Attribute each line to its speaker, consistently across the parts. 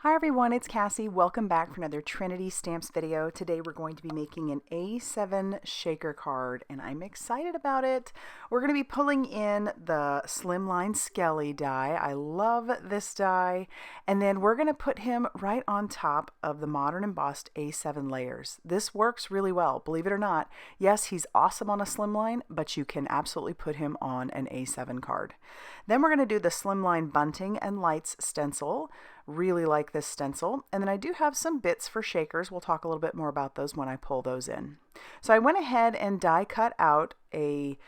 Speaker 1: Hi everyone, it's Cassie. Welcome back for another Trinity Stamps video. Today we're going to be making an A7 shaker card and I'm excited about it. We're going to be pulling in the Slimline Skelly die. I love this die. And then we're going to put him right on top of the modern embossed A7 layers. This works really well, believe it or not. Yes, he's awesome on a Slimline, but you can absolutely put him on an A7 card. Then we're going to do the Slimline Bunting and Lights stencil. Really like this stencil. And then I do have some bits for shakers. We'll talk a little bit more about those when I pull those in. So I went ahead and die cut out a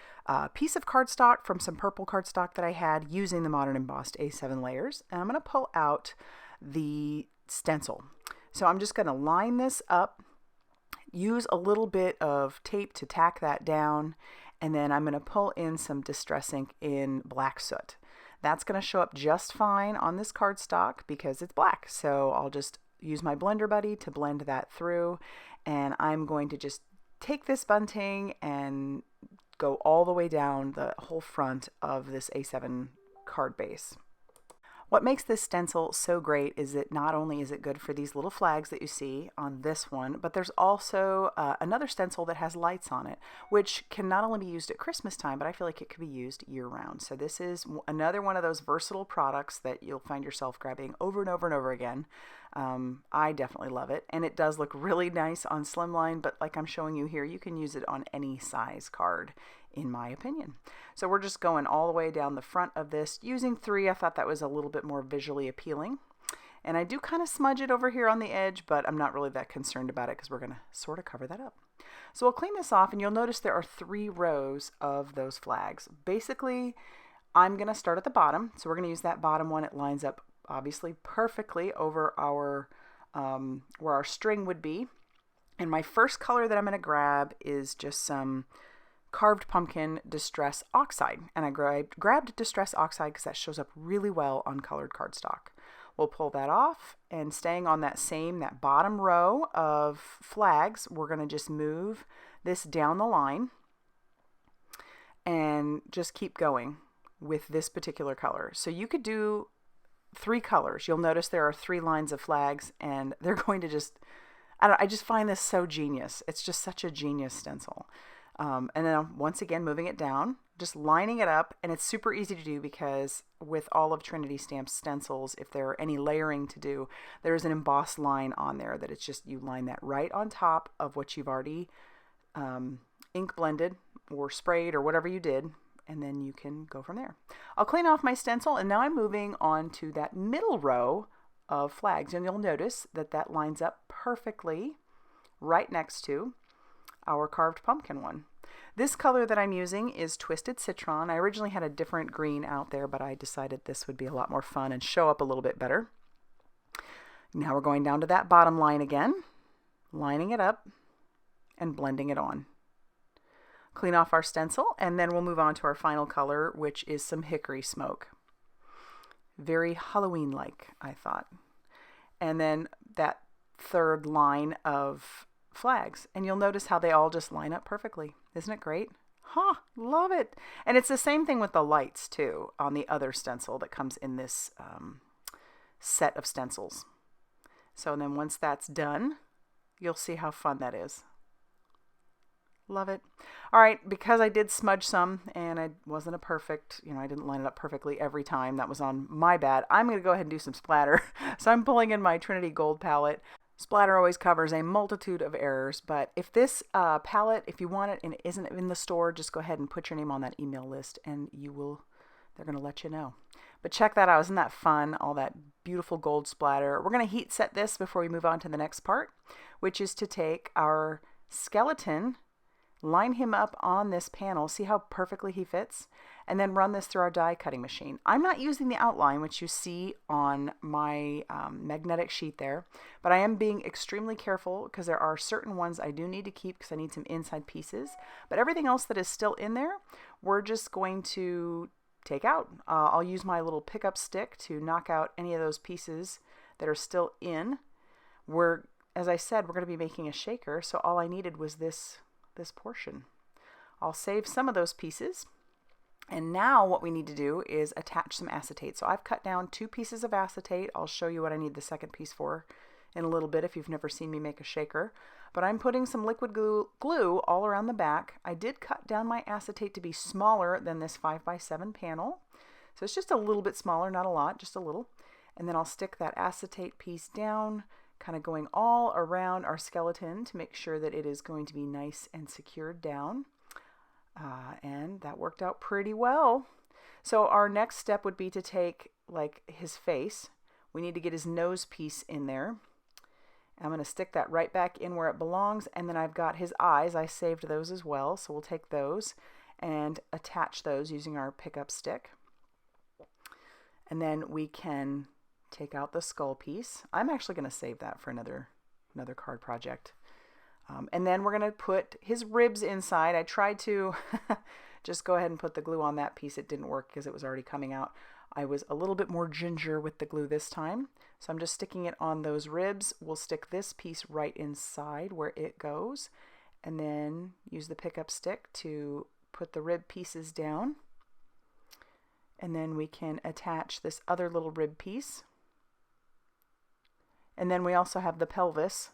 Speaker 1: piece of cardstock from some purple cardstock that I had using the modern embossed A7 layers. And I'm going to pull out the stencil. So I'm just going to line this up, use a little bit of tape to tack that down, and then I'm going to pull in some Distress ink in black soot. That's going to show up just fine on this cardstock because it's black. So I'll just use my blender buddy to blend that through. And I'm going to just take this bunting and go all the way down the whole front of this A7 card base. What makes this stencil so great is that not only is it good for these little flags that you see on this one, but there's also another stencil that has lights on it, which can not only be used at Christmas time, but I feel like it could be used year-round. So this is another one of those versatile products that you'll find yourself grabbing over and over and over again. I definitely love it, and it does look really nice on Slimline, but like I'm showing you here, you can use it on any size card, in my opinion. So we're just going all the way down the front of this using 3. I thought that was a little bit more visually appealing. And I do kind of smudge it over here on the edge, but I'm not really that concerned about it because we're going to sort of cover that up. So we'll clean this off, and you'll notice there are 3 rows of those flags. Basically, I'm going to start at the bottom. So we're going to use that bottom one. It lines up obviously perfectly over our where our string would be. And my first color that I'm going to grab is just some Carved Pumpkin Distress Oxide, and I grabbed Distress Oxide because that shows up really well on colored cardstock. We'll pull that off, and staying on that bottom row of flags, we're going to just move this down the line and just keep going with this particular color. So you could do 3 colors. You'll notice there are 3 lines of flags, and they're going to just, I just find this so genius. It's just such a genius stencil. And then once again, moving it down, just lining it up, and it's super easy to do because with all of Trinity Stamps stencils, if there are any layering to do, there's an embossed line on there that it's just, you line that right on top of what you've already ink blended or sprayed or whatever you did, and then you can go from there. I'll clean off my stencil, and now I'm moving on to that middle row of flags, and you'll notice that that lines up perfectly right next to our Carved Pumpkin one. This color that I'm using is Twisted Citron. I originally had a different green out there, but I decided this would be a lot more fun and show up a little bit better. Now we're going down to that bottom line again, lining it up and blending it on. Clean off our stencil, and then we'll move on to our final color, which is some Hickory Smoke. Very Halloween-like, I thought. And then that third line of flags, and you'll notice how they all just line up perfectly. Isn't it great? Love it. And it's the same thing with the lights too on the other stencil that comes in this set of stencils. So then once that's done, you'll see how fun that is. Love it. All right, because I did smudge some and I wasn't a perfect, I didn't line it up perfectly every time. That was on my bad. I'm going to go ahead and do some splatter. So I'm pulling in my Trinity Gold palette. Splatter always covers a multitude of errors, but if this palette, if you want it and it isn't in the store, just go ahead and put your name on that email list and they're going to let you know. But check that out. Isn't that fun? All that beautiful gold splatter. We're going to heat set this before we move on to the next part, which is to take our skeleton, line him up on this panel, see how perfectly he fits, and then run this through our die cutting machine. I'm not using the outline, which you see on my magnetic sheet there, but I am being extremely careful because there are certain ones I do need to keep because I need some inside pieces, but everything else that is still in there, we're just going to take out. I'll use my little pickup stick to knock out any of those pieces that are still in. As I said, we're going to be making a shaker, so all I needed was this portion. I'll save some of those pieces And now what we need to do is attach some acetate. So I've cut down 2 pieces of acetate. I'll show you what I need the second piece for in a little bit if you've never seen me make a shaker. But I'm putting some liquid glue all around the back. I did cut down my acetate to be smaller than this 5x7 panel. So it's just a little bit smaller, not a lot, just a little. And then I'll stick that acetate piece down, kind of going all around our skeleton to make sure that it is going to be nice and secured down. And that worked out pretty well. So our next step would be to take like his face. We need to get his nose piece in there. I'm going to stick that right back in where it belongs. And then I've got his eyes. I saved those as well. So we'll take those and attach those using our pickup stick. And then we can take out the skull piece. I'm actually going to save that for another card project. And then we're going to put his ribs inside. I tried to just go ahead and put the glue on that piece. It didn't work because it was already coming out. I was a little bit more ginger with the glue this time. So I'm just sticking it on those ribs. We'll stick this piece right inside where it goes. And then use the pickup stick to put the rib pieces down. And then we can attach this other little rib piece. And then we also have the pelvis.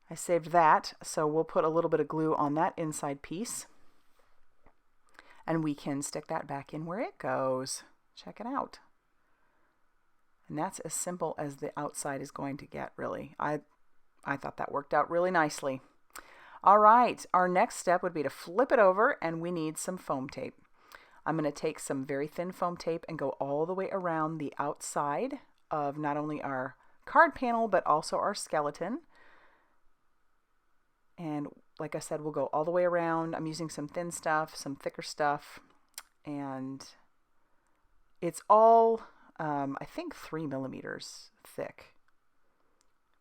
Speaker 1: I saved that, so we'll put a little bit of glue on that inside piece. And we can stick that back in where it goes. Check it out. And that's as simple as the outside is going to get, really. I thought that worked out really nicely. All right, our next step would be to flip it over, and we need some foam tape. I'm going to take some very thin foam tape and go all the way around the outside of not only our card panel, but also our skeleton. And like I said, we'll go all the way around. I'm using some thin stuff, some thicker stuff, and it's all, I think 3 millimeters thick,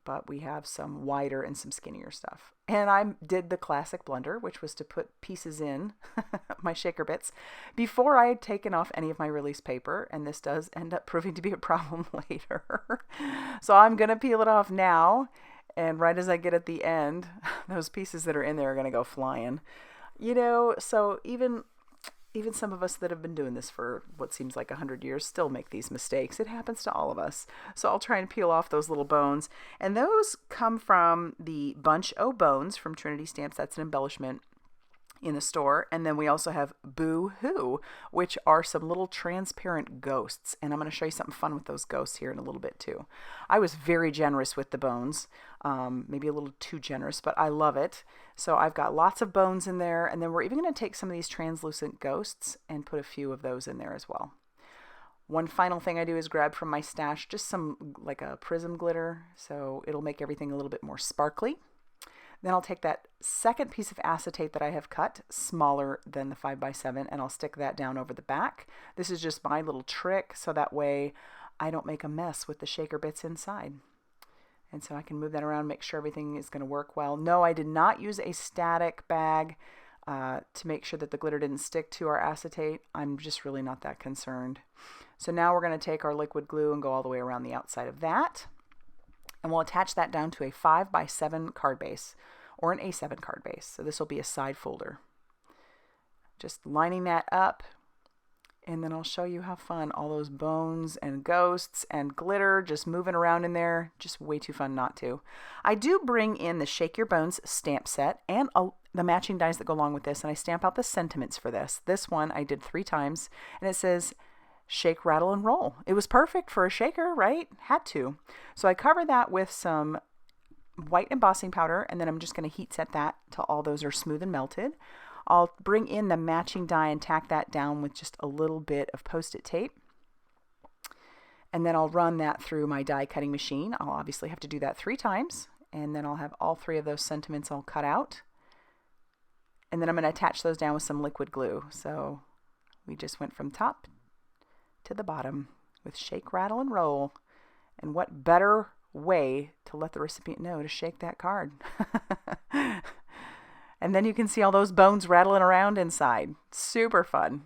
Speaker 1: but we have some wider and some skinnier stuff. And I did the classic blunder, which was to put pieces in my shaker bits before I had taken off any of my release paper, and this does end up proving to be a problem later. So I'm going to peel it off now. And right as I get at the end, those pieces that are in there are going to go flying. You know, so even some of us that have been doing this for what seems like 100 years still make these mistakes. It happens to all of us. So I'll try and peel off those little bones. And those come from the Bunch O Bones from Trinity Stamps. That's an embellishment in the store. And then we also have Boo Hoo, which are some little transparent ghosts. And I'm going to show you something fun with those ghosts here in a little bit too. I was very generous with the bones, maybe a little too generous, but I love it. So I've got lots of bones in there. And then we're even going to take some of these translucent ghosts and put a few of those in there as well. One final thing I do is grab from my stash just some like a prism glitter. So it'll make everything a little bit more sparkly. Then I'll take that second piece of acetate that I have cut, smaller than the 5x7, and I'll stick that down over the back. This is just my little trick, so that way I don't make a mess with the shaker bits inside. And so I can move that around, make sure everything is going to work well. No, I did not use a static bag to make sure that the glitter didn't stick to our acetate. I'm just really not that concerned. So now we're going to take our liquid glue and go all the way around the outside of that. And we'll attach that down to a 5x7 card base or an A7 card base. So this will be a side folder. Just lining that up, and then I'll show you how fun all those bones and ghosts and glitter just moving around in there. Just way too fun not to. I do bring in the Shake Your Bones stamp set and the matching dies that go along with this, and I stamp out the sentiments for this. This one I did 3 times, and it says shake, rattle, and roll. It was perfect for a shaker, right? Had to. So I cover that with some white embossing powder, and then I'm just going to heat set that till all those are smooth and melted. I'll bring in the matching die and tack that down with just a little bit of Post-it tape. And then I'll run that through my die cutting machine. I'll obviously have to do that 3 times, and then I'll have all 3 of those sentiments all cut out. And then I'm going to attach those down with some liquid glue. So we just went from top to the bottom with shake, rattle, and roll. And what better way to let the recipient know to shake that card? And then you can see all those bones rattling around inside. Super fun.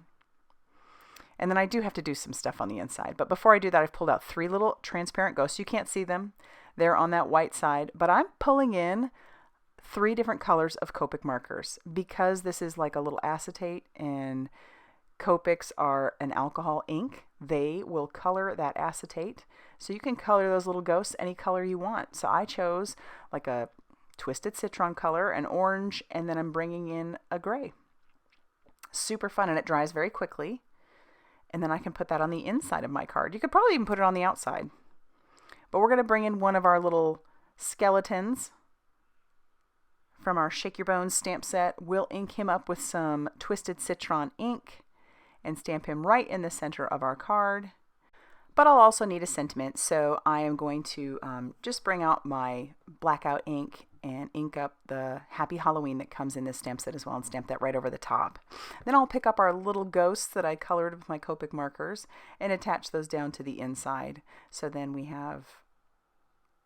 Speaker 1: And then I do have to do some stuff on the inside. But before I do that, I've pulled out 3 little transparent ghosts. You can't see them. They're on that white side. But I'm pulling in 3 different colors of Copic markers because this is like a little acetate, and Copics are an alcohol ink. They will color that acetate. So you can color those little ghosts any color you want. So I chose like a twisted citron color, an orange, and then I'm bringing in a gray. Super fun, and it dries very quickly. And then I can put that on the inside of my card. You could probably even put it on the outside. But we're going to bring in one of our little skeletons from our Shake Your Bones stamp set. We'll ink him up with some twisted citron ink and stamp him right in the center of our card. But I'll also need a sentiment, so I am going to just bring out my Blackout ink and ink up the Happy Halloween that comes in this stamp set as well and stamp that right over the top. Then I'll pick up our little ghosts that I colored with my Copic markers and attach those down to the inside. So then we have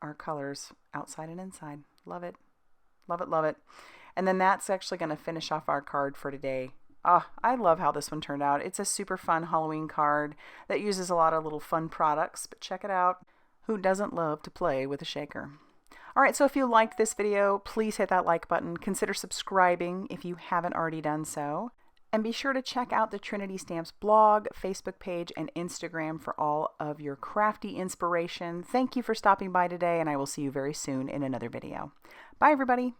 Speaker 1: our colors outside and inside. Love it. Love it, love it. And then that's actually going to finish off our card for today. I love how this one turned out. It's a super fun Halloween card that uses a lot of little fun products, but check it out. Who doesn't love to play with a shaker? All right, so if you liked this video, please hit that like button. Consider subscribing if you haven't already done so. And be sure to check out the Trinity Stamps blog, Facebook page, and Instagram for all of your crafty inspiration. Thank you for stopping by today, and I will see you very soon in another video. Bye, everybody.